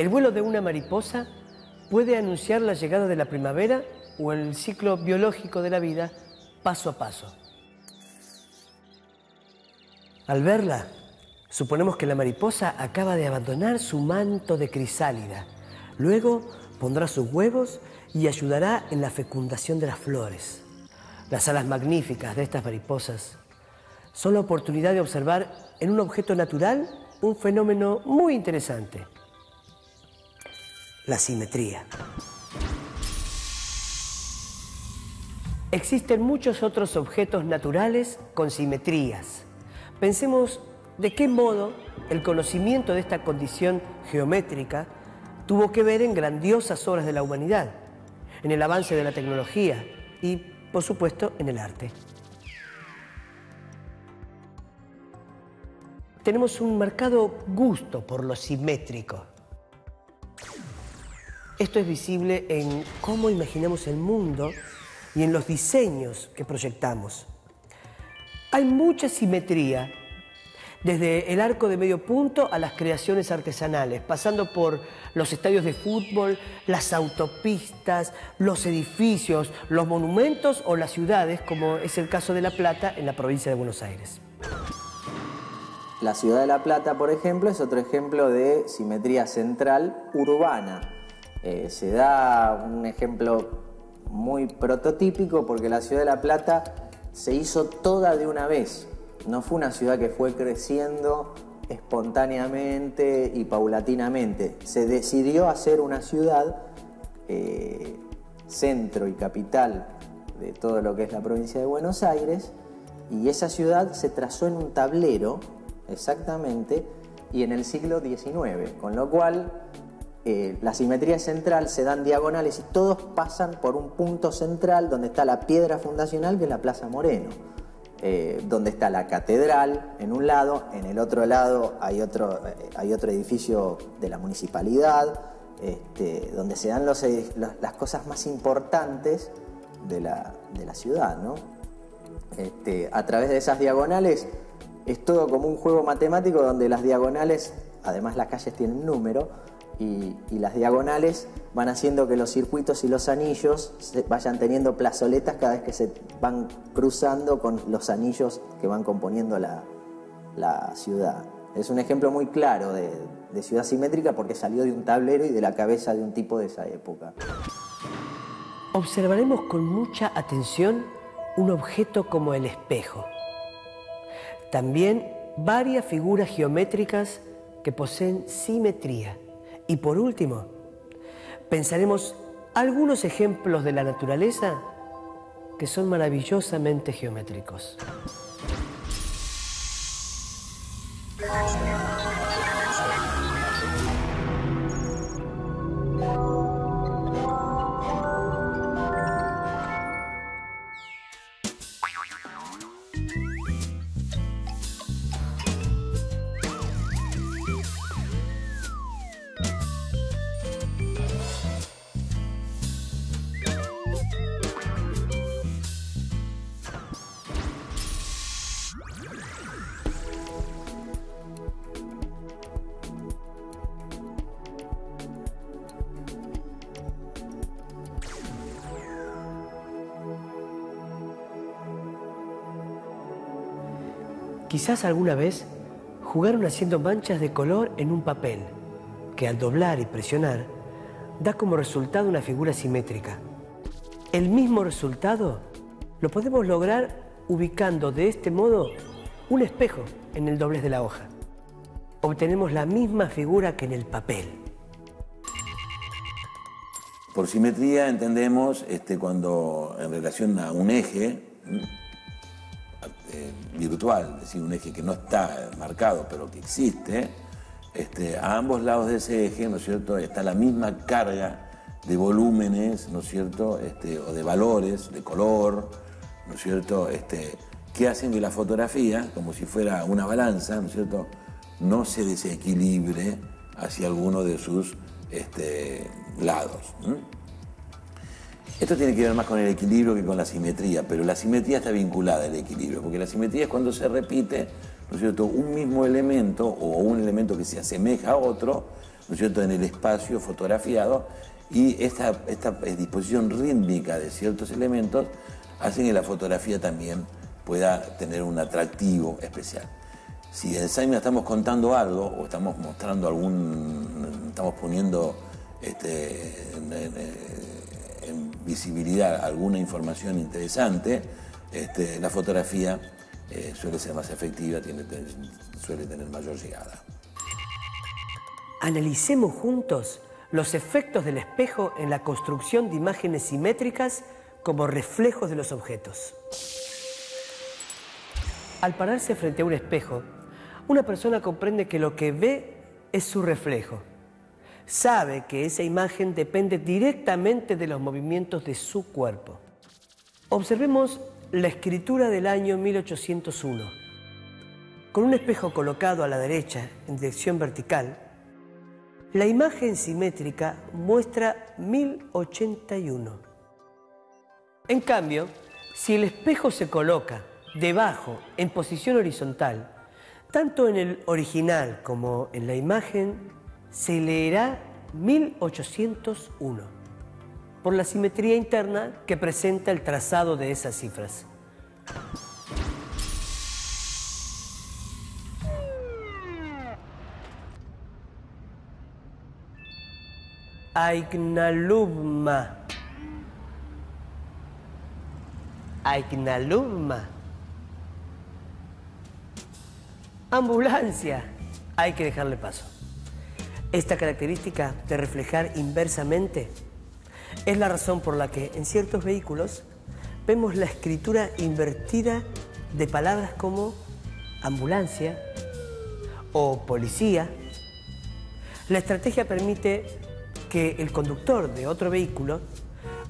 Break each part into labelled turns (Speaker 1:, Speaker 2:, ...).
Speaker 1: El vuelo de una mariposa puede anunciar la llegada de la primavera o el ciclo biológico de la vida paso a paso. Al verla, suponemos que la mariposa acaba de abandonar su manto de crisálida. Luego pondrá sus huevos y ayudará en la fecundación de las flores. Las alas magníficas de estas mariposas son la oportunidad de observar en un objeto natural un fenómeno muy interesante: la simetría. Existen muchos otros objetos naturales con simetrías. Pensemos de qué modo el conocimiento de esta condición geométrica tuvo que ver en grandiosas obras de la humanidad, en el avance de la tecnología y, por supuesto, en el arte. Tenemos un marcado gusto por lo simétrico. Esto es visible en cómo imaginamos el mundo y en los diseños que proyectamos. Hay mucha simetría, desde el arco de medio punto a las creaciones artesanales, pasando por los estadios de fútbol, las autopistas, los edificios, los monumentos o las ciudades, como es el caso de La Plata en la provincia de Buenos Aires.
Speaker 2: La ciudad de La Plata, por ejemplo, es otro ejemplo de simetría central urbana. Se da un ejemplo muy prototípico porque la ciudad de La Plata se hizo toda de una vez. No fue una ciudad que fue creciendo espontáneamente y paulatinamente. Se decidió hacer una ciudad centro y capital de todo lo que es la provincia de Buenos Aires, y esa ciudad se trazó en un tablero exactamente y en el siglo XIX, con lo cual la simetría central se dan diagonales y todos pasan por un punto central donde está la piedra fundacional, que es la Plaza Moreno, donde está la catedral en un lado, en el otro lado hay otro edificio de la municipalidad, donde se dan las cosas más importantes de la ciudad, ¿no? A través de esas diagonales es todo como un juego matemático donde las diagonales, además las calles tienen número, y las diagonales van haciendo que los circuitos y los anillos vayan teniendo plazoletas cada vez que se van cruzando con los anillos que van componiendo la ciudad. Es un ejemplo muy claro de ciudad simétrica porque salió de un tablero y de la cabeza de un tipo de esa época.
Speaker 1: Observaremos con mucha atención un objeto como el espejo. También varias figuras geométricas que poseen simetría. Y por último, pensaremos algunos ejemplos de la naturaleza que son maravillosamente geométricos. Quizás alguna vez jugaron haciendo manchas de color en un papel, que al doblar y presionar, da como resultado una figura simétrica. El mismo resultado lo podemos lograr ubicando de este modo un espejo en el doblez de la hoja. Obtenemos la misma figura que en el papel.
Speaker 3: Por simetría entendemos cuando en relación a un eje virtual, es decir, un eje que no está marcado pero que existe, a ambos lados de ese eje, ¿no es cierto?, está la misma carga de volúmenes, ¿no es cierto?, o de valores, de color, ¿no es cierto?, que hacen que la fotografía, como si fuera una balanza, ¿no es cierto?, no se desequilibre hacia alguno de sus lados. Esto tiene que ver más con el equilibrio que con la simetría, pero la simetría está vinculada al equilibrio, porque la simetría es cuando se repite, ¿no es cierto?, un mismo elemento o un elemento que se asemeja a otro, ¿no es cierto?, en el espacio fotografiado, y esta disposición rítmica de ciertos elementos hacen que la fotografía también pueda tener un atractivo especial. Si en Simon estamos contando algo o estamos mostrando estamos poniendo en visibilidad alguna información interesante, la fotografía suele ser más efectiva, suele tener mayor llegada.
Speaker 1: Analicemos juntos los efectos del espejo en la construcción de imágenes simétricas como reflejos de los objetos. Al pararse frente a un espejo, una persona comprende que lo que ve es su reflejo. Sabe que esa imagen depende directamente de los movimientos de su cuerpo. Observemos la escritura del año 1801. Con un espejo colocado a la derecha en dirección vertical, la imagen simétrica muestra 1081. En cambio, si el espejo se coloca debajo en posición horizontal, tanto en el original como en la imagen se leerá 1801 por la simetría interna que presenta el trazado de esas cifras. Aignalumma. Aignalumma. Ambulancia. Hay que dejarle paso. Esta característica de reflejar inversamente es la razón por la que en ciertos vehículos vemos la escritura invertida de palabras como ambulancia o policía. La estrategia permite que el conductor de otro vehículo,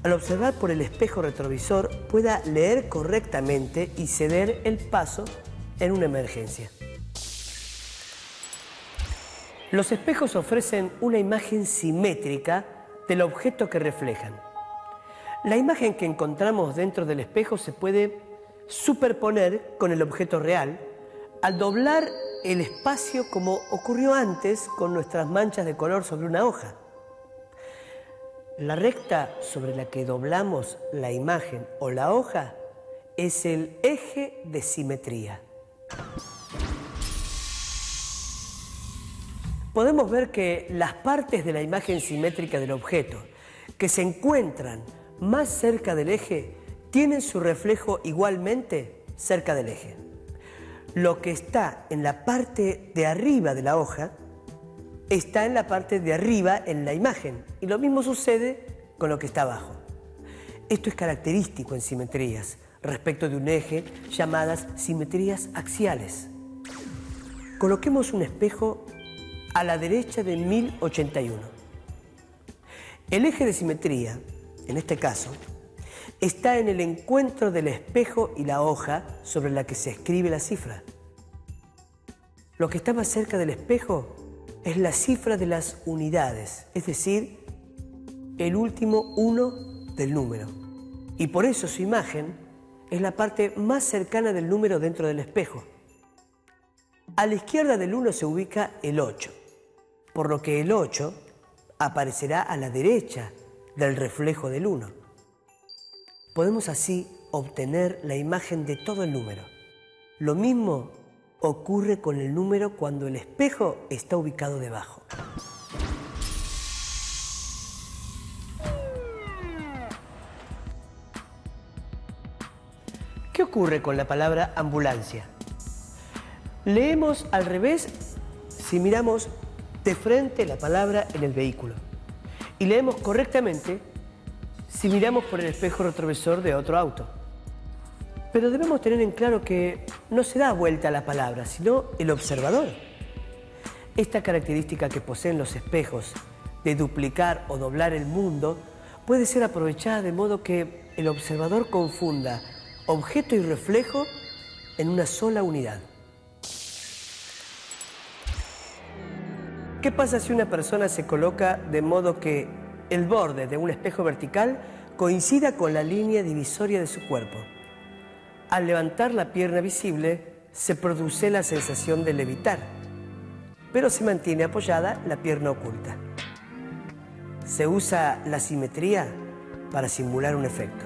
Speaker 1: al observar por el espejo retrovisor, pueda leer correctamente y ceder el paso en una emergencia. Los espejos ofrecen una imagen simétrica del objeto que reflejan. La imagen que encontramos dentro del espejo se puede superponer con el objeto real al doblar el espacio como ocurrió antes con nuestras manchas de color sobre una hoja. La recta sobre la que doblamos la imagen o la hoja es el eje de simetría. Podemos ver que las partes de la imagen simétrica del objeto que se encuentran más cerca del eje tienen su reflejo igualmente cerca del eje. Lo que está en la parte de arriba de la hoja está en la parte de arriba en la imagen, y lo mismo sucede con lo que está abajo. Esto es característico en simetrías respecto de un eje, llamadas simetrías axiales. Coloquemos un espejo a la derecha de 1081. El eje de simetría, en este caso, está en el encuentro del espejo y la hoja sobre la que se escribe la cifra. Lo que está más cerca del espejo es la cifra de las unidades, es decir, el último 1 del número. Y por eso su imagen es la parte más cercana del número dentro del espejo. A la izquierda del 1 se ubica el 8, por lo que el 8 aparecerá a la derecha del reflejo del 1. Podemos así obtener la imagen de todo el número. Lo mismo ocurre con el número cuando el espejo está ubicado debajo. ¿Qué ocurre con la palabra ambulancia? Leemos al revés si miramos de frente la palabra en el vehículo, y leemos correctamente si miramos por el espejo retrovisor de otro auto. Pero debemos tener en claro que no se da vuelta a la palabra, sino el observador. Esta característica que poseen los espejos de duplicar o doblar el mundo puede ser aprovechada de modo que el observador confunda objeto y reflejo en una sola unidad. ¿Qué pasa si una persona se coloca de modo que el borde de un espejo vertical coincida con la línea divisoria de su cuerpo? Al levantar la pierna visible, se produce la sensación de levitar. pero se mantiene apoyada la pierna oculta. Se usa la simetría para simular un efecto.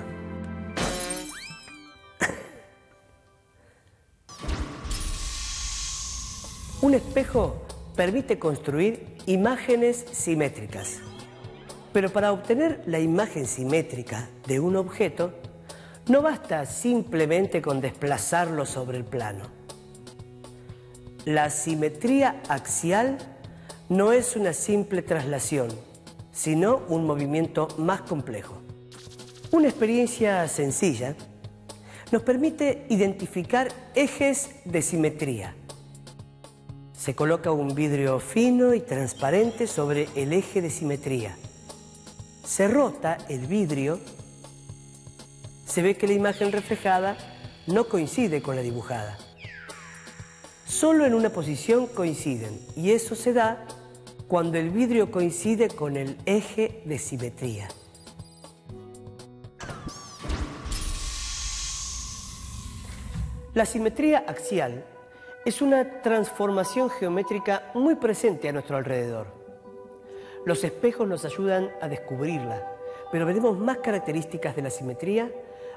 Speaker 1: Un espejo permite construir imágenes simétricas. Pero para obtener la imagen simétrica de un objeto, no basta simplemente con desplazarlo sobre el plano. La simetría axial no es una simple traslación, sino un movimiento más complejo. Una experiencia sencilla nos permite identificar ejes de simetría. Se coloca un vidrio fino y transparente sobre el eje de simetría. Se rota el vidrio, se ve que la imagen reflejada no coincide con la dibujada. Solo en una posición coinciden, y eso se da cuando el vidrio coincide con el eje de simetría. La simetría axial es una transformación geométrica muy presente a nuestro alrededor. Los espejos nos ayudan a descubrirla, pero veremos más características de la simetría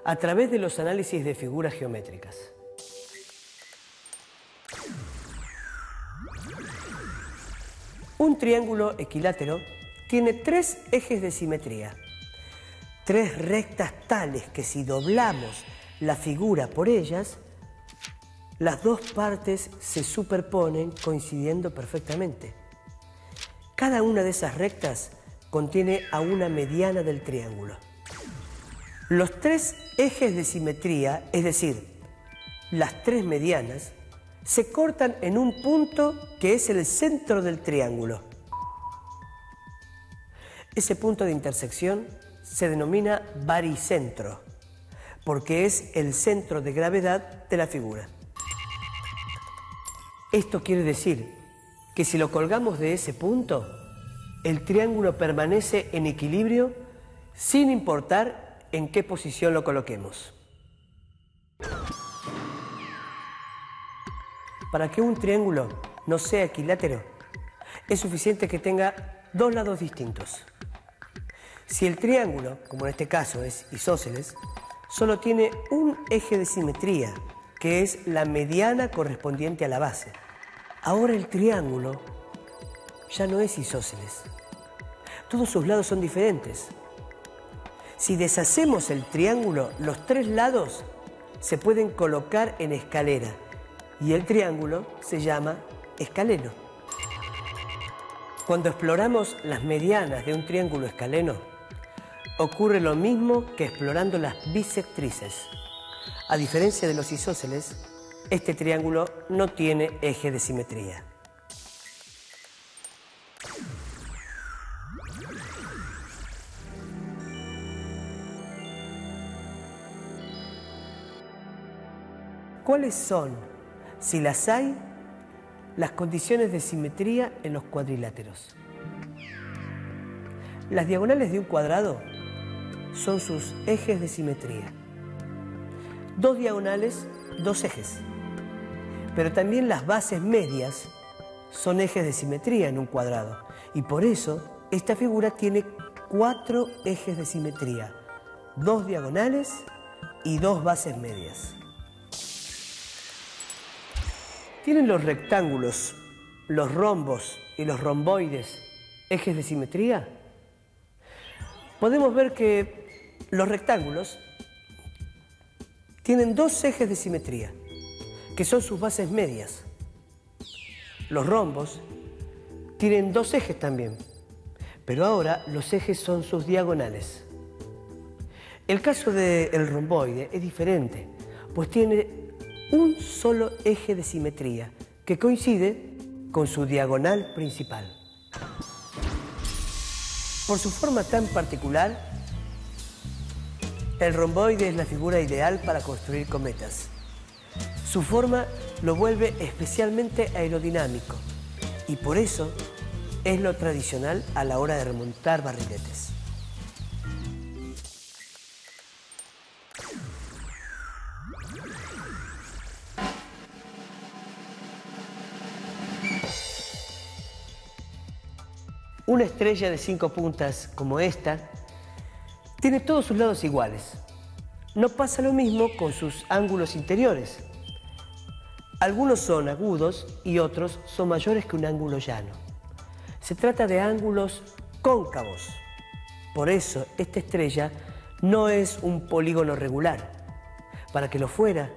Speaker 1: a través de los análisis de figuras geométricas. Un triángulo equilátero tiene 3 ejes de simetría, 3 rectas tales que si doblamos la figura por ellas, las dos partes se superponen coincidiendo perfectamente. Cada una de esas rectas contiene a una mediana del triángulo. Los 3 ejes de simetría, es decir, las 3 medianas, se cortan en un punto que es el centro del triángulo. Ese punto de intersección se denomina baricentro, porque es el centro de gravedad de la figura. Esto quiere decir que si lo colgamos de ese punto, el triángulo permanece en equilibrio sin importar en qué posición lo coloquemos. Para que un triángulo no sea equilátero, es suficiente que tenga 2 lados distintos. Si el triángulo, como en este caso es isósceles, solo tiene un eje de simetría, que es la mediana correspondiente a la base. Ahora el triángulo ya no es isósceles. Todos sus lados son diferentes. Si deshacemos el triángulo, los 3 lados se pueden colocar en escalera y el triángulo se llama escaleno. Cuando exploramos las medianas de un triángulo escaleno, ocurre lo mismo que explorando las bisectrices. A diferencia de los isósceles, este triángulo no tiene eje de simetría. ¿Cuáles son, si las hay, las condiciones de simetría en los cuadriláteros? Las diagonales de un cuadrado son sus ejes de simetría. 2 diagonales, 2 ejes. Pero también las bases medias son ejes de simetría en un cuadrado. Y por eso esta figura tiene 4 ejes de simetría, 2 diagonales y 2 bases medias. ¿Tienen los rectángulos, los rombos y los romboides ejes de simetría? Podemos ver que los rectángulos tienen 2 ejes de simetría, que son sus bases medias. Los rombos tienen 2 ejes también, pero ahora los ejes son sus diagonales. El caso del romboide es diferente, pues tiene un solo eje de simetría que coincide con su diagonal principal. Por su forma tan particular, el romboide es la figura ideal para construir cometas. Su forma lo vuelve especialmente aerodinámico y por eso es lo tradicional a la hora de remontar barriletes. Una estrella de 5 puntas como esta tiene todos sus lados iguales. No pasa lo mismo con sus ángulos interiores. Algunos son agudos y otros son mayores que un ángulo llano. Se trata de ángulos cóncavos. Por eso esta estrella no es un polígono regular. Para que lo fuera,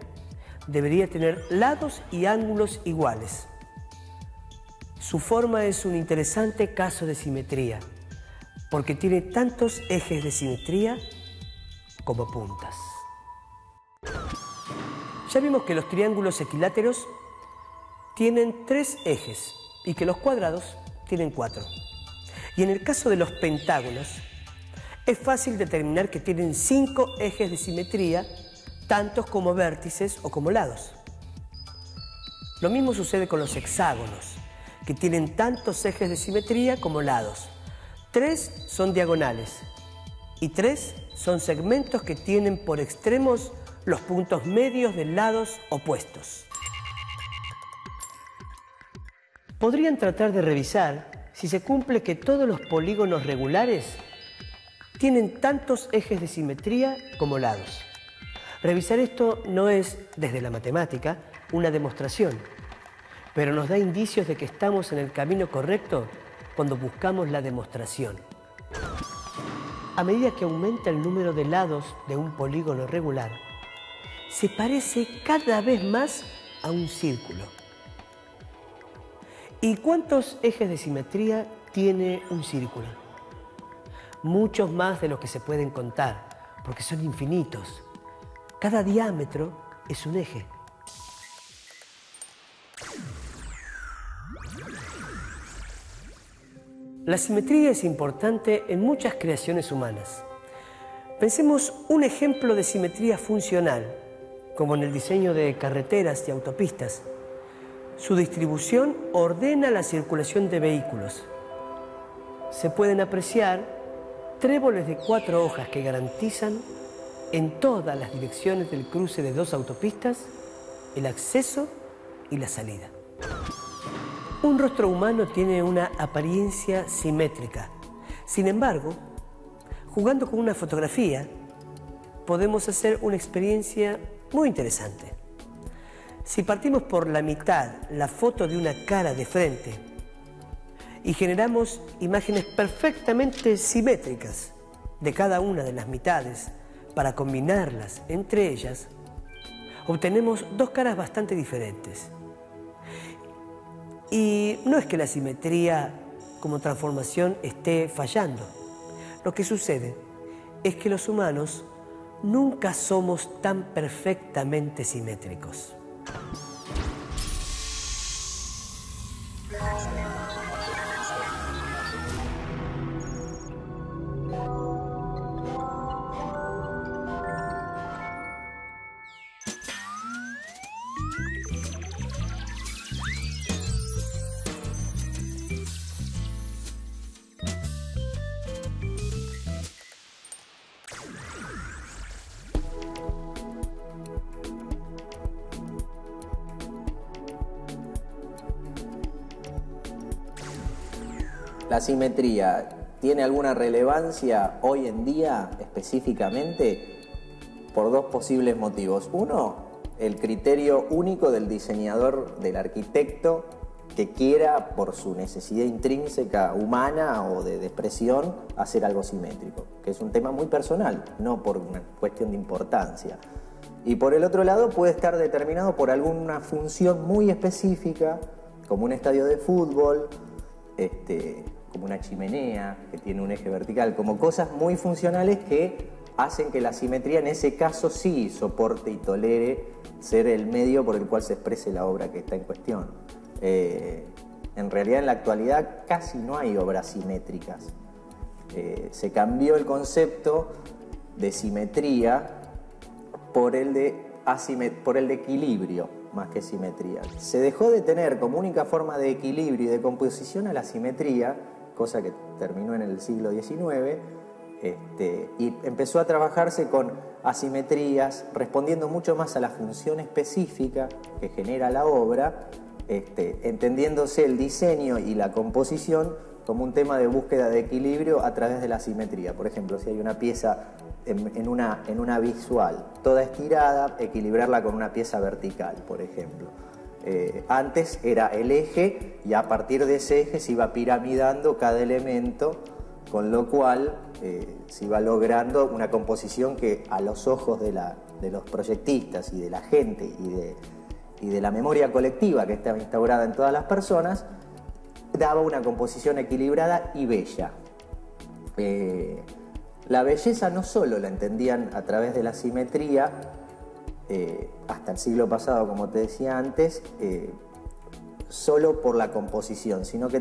Speaker 1: debería tener lados y ángulos iguales. Su forma es un interesante caso de simetría, porque tiene tantos ejes de simetría como puntas. Ya vimos que los triángulos equiláteros tienen 3 ejes y que los cuadrados tienen 4. Y en el caso de los pentágonos, es fácil determinar que tienen 5 ejes de simetría, tantos como vértices o como lados. Lo mismo sucede con los hexágonos, que tienen tantos ejes de simetría como lados. 3 son diagonales y 3 son segmentos que tienen por extremos los puntos medios de lados opuestos. Podrían tratar de revisar si se cumple que todos los polígonos regulares tienen tantos ejes de simetría como lados. Revisar esto no es, desde la matemática, una demostración, pero nos da indicios de que estamos en el camino correcto cuando buscamos la demostración. A medida que aumenta el número de lados de un polígono regular, se parece cada vez más a un círculo. ¿Y cuántos ejes de simetría tiene un círculo? Muchos más de los que se pueden contar, porque son infinitos. Cada diámetro es un eje. La simetría es importante en muchas creaciones humanas. Pensemos un ejemplo de simetría funcional, como en el diseño de carreteras y autopistas. Su distribución ordena la circulación de vehículos. Se pueden apreciar tréboles de 4 hojas que garantizan en todas las direcciones del cruce de 2 autopistas el acceso y la salida. Un rostro humano tiene una apariencia simétrica. Sin embargo, jugando con una fotografía, podemos hacer una experiencia muy interesante. Si partimos por la mitad la foto de una cara de frente y generamos imágenes perfectamente simétricas de cada una de las mitades para combinarlas entre ellas, obtenemos 2 caras bastante diferentes. Y no es que la simetría como transformación esté fallando. Lo que sucede es que los humanos nunca somos tan perfectamente simétricos.
Speaker 2: ¿La simetría tiene alguna relevancia hoy en día específicamente? Por 2 posibles motivos. Uno, el criterio único del diseñador, del arquitecto, que quiera, por su necesidad intrínseca humana o de expresión, hacer algo simétrico, que es un tema muy personal, no por una cuestión de importancia. Y por el otro lado puede estar determinado por alguna función muy específica, como un estadio de fútbol, como una chimenea que tiene un eje vertical, como cosas muy funcionales que hacen que la simetría en ese caso sí soporte y tolere ser el medio por el cual se exprese la obra que está en cuestión. En realidad en la actualidad casi no hay obras simétricas. Se cambió el concepto de simetría por el de equilibrio más que simetría. Se dejó de tener como única forma de equilibrio y de composición a la simetría, cosa que terminó en el siglo XIX, y empezó a trabajarse con asimetrías, respondiendo mucho más a la función específica que genera la obra entendiéndose el diseño y la composición como un tema de búsqueda de equilibrio a través de la simetría. Por ejemplo, si hay una pieza en una visual toda estirada, equilibrarla con una pieza vertical, por ejemplo. Antes era el eje y a partir de ese eje se iba piramidando cada elemento, con lo cual se iba logrando una composición que a los ojos de los proyectistas y de la gente y de la memoria colectiva que estaba instaurada en todas las personas, daba una composición equilibrada y bella. La belleza no solo la entendían a través de la simetría, hasta el siglo pasado, como te decía antes, solo por la composición, sino que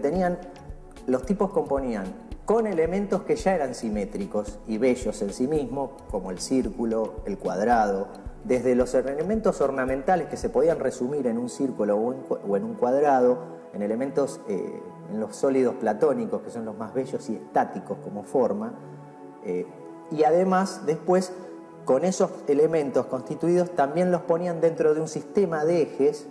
Speaker 2: los tipos componían con elementos que ya eran simétricos y bellos en sí mismos, como el círculo, el cuadrado, desde los elementos ornamentales que se podían resumir en un círculo o en un cuadrado, en elementos, en los sólidos platónicos, que son los más bellos y estáticos como forma, y además después con esos elementos constituidos también los ponían dentro de un sistema de ejes,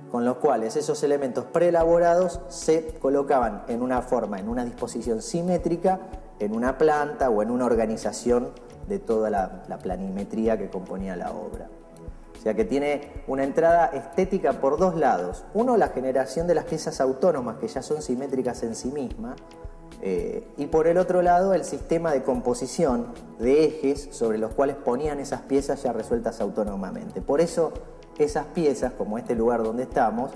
Speaker 2: con los cuales esos elementos preelaborados se colocaban en una forma, en una disposición simétrica, en una planta o en una organización de toda la planimetría que componía la obra. O sea que tiene una entrada estética por dos lados. Uno, la generación de las piezas autónomas que ya son simétricas en sí mismas, y por el otro lado el sistema de composición de ejes sobre los cuales ponían esas piezas ya resueltas autónomamente. Por eso esas piezas, como este lugar donde estamos,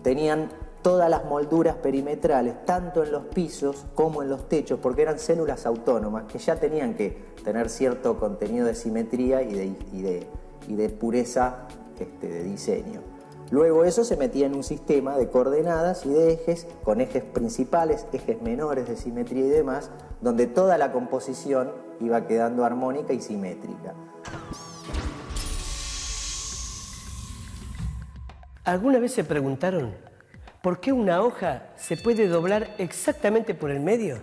Speaker 2: tenían todas las molduras perimetrales, tanto en los pisos como en los techos, porque eran células autónomas que ya tenían que tener cierto contenido de simetría y de pureza de diseño. Luego eso se metía en un sistema de coordenadas y de ejes, con ejes principales, ejes menores de simetría y demás, donde toda la composición iba quedando armónica y simétrica.
Speaker 1: ¿Alguna vez se preguntaron por qué una hoja se puede doblar exactamente por el medio?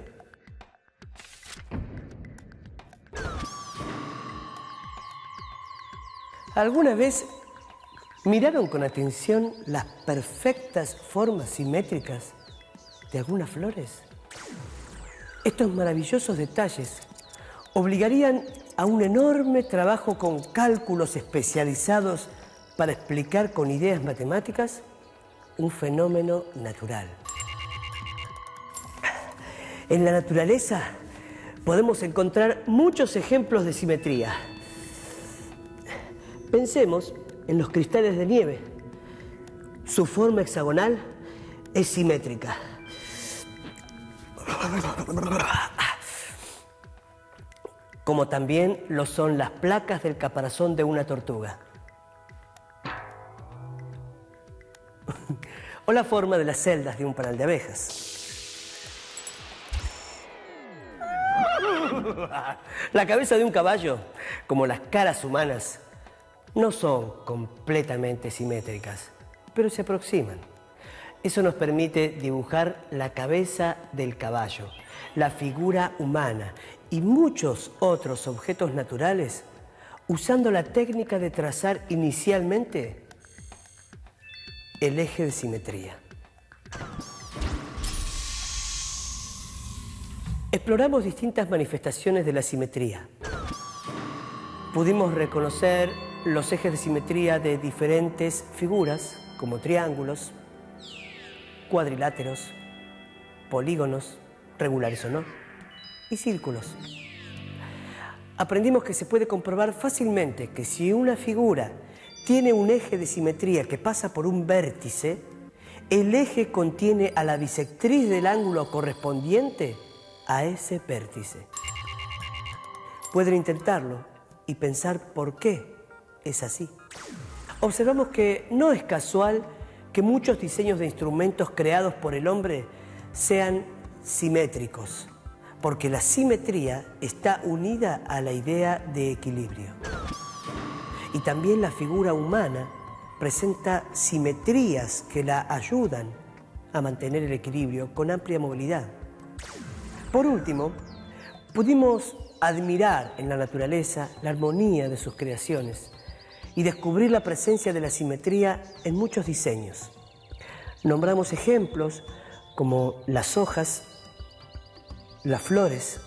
Speaker 1: ¿Alguna vez miraron con atención las perfectas formas simétricas de algunas flores? Estos maravillosos detalles obligarían a un enorme trabajo con cálculos especializados para explicar con ideas matemáticas un fenómeno natural. En la naturaleza podemos encontrar muchos ejemplos de simetría. Pensemos en los cristales de nieve. Su forma hexagonal es simétrica. Como también lo son las placas del caparazón de una tortuga. O la forma de las celdas de un panal de abejas. La cabeza de un caballo, como las caras humanas, no son completamente simétricas, pero se aproximan. Eso nos permite dibujar la cabeza del caballo, la figura humana y muchos otros objetos naturales usando la técnica de trazar inicialmente el eje de simetría. Exploramos distintas manifestaciones de la simetría. Pudimos reconocer los ejes de simetría de diferentes figuras, como triángulos, cuadriláteros, polígonos, regulares o no, y círculos. Aprendimos que se puede comprobar fácilmente que si una figura tiene un eje de simetría que pasa por un vértice, el eje contiene a la bisectriz del ángulo correspondiente a ese vértice. Pueden intentarlo y pensar por qué es así. Observamos que no es casual que muchos diseños de instrumentos creados por el hombre sean simétricos, porque la simetría está unida a la idea de equilibrio. Y también la figura humana presenta simetrías que la ayudan a mantener el equilibrio con amplia movilidad. Por último, pudimos admirar en la naturaleza la armonía de sus creaciones y descubrir la presencia de la simetría en muchos diseños. Nombramos ejemplos como las hojas, las flores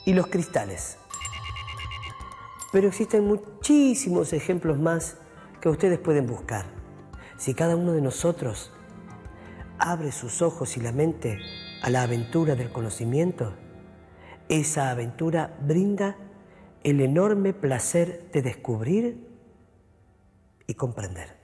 Speaker 1: y los cristales. Pero existen muchísimos ejemplos más que ustedes pueden buscar. Si cada uno de nosotros abre sus ojos y la mente a la aventura del conocimiento, esa aventura brinda el enorme placer de descubrir y comprender.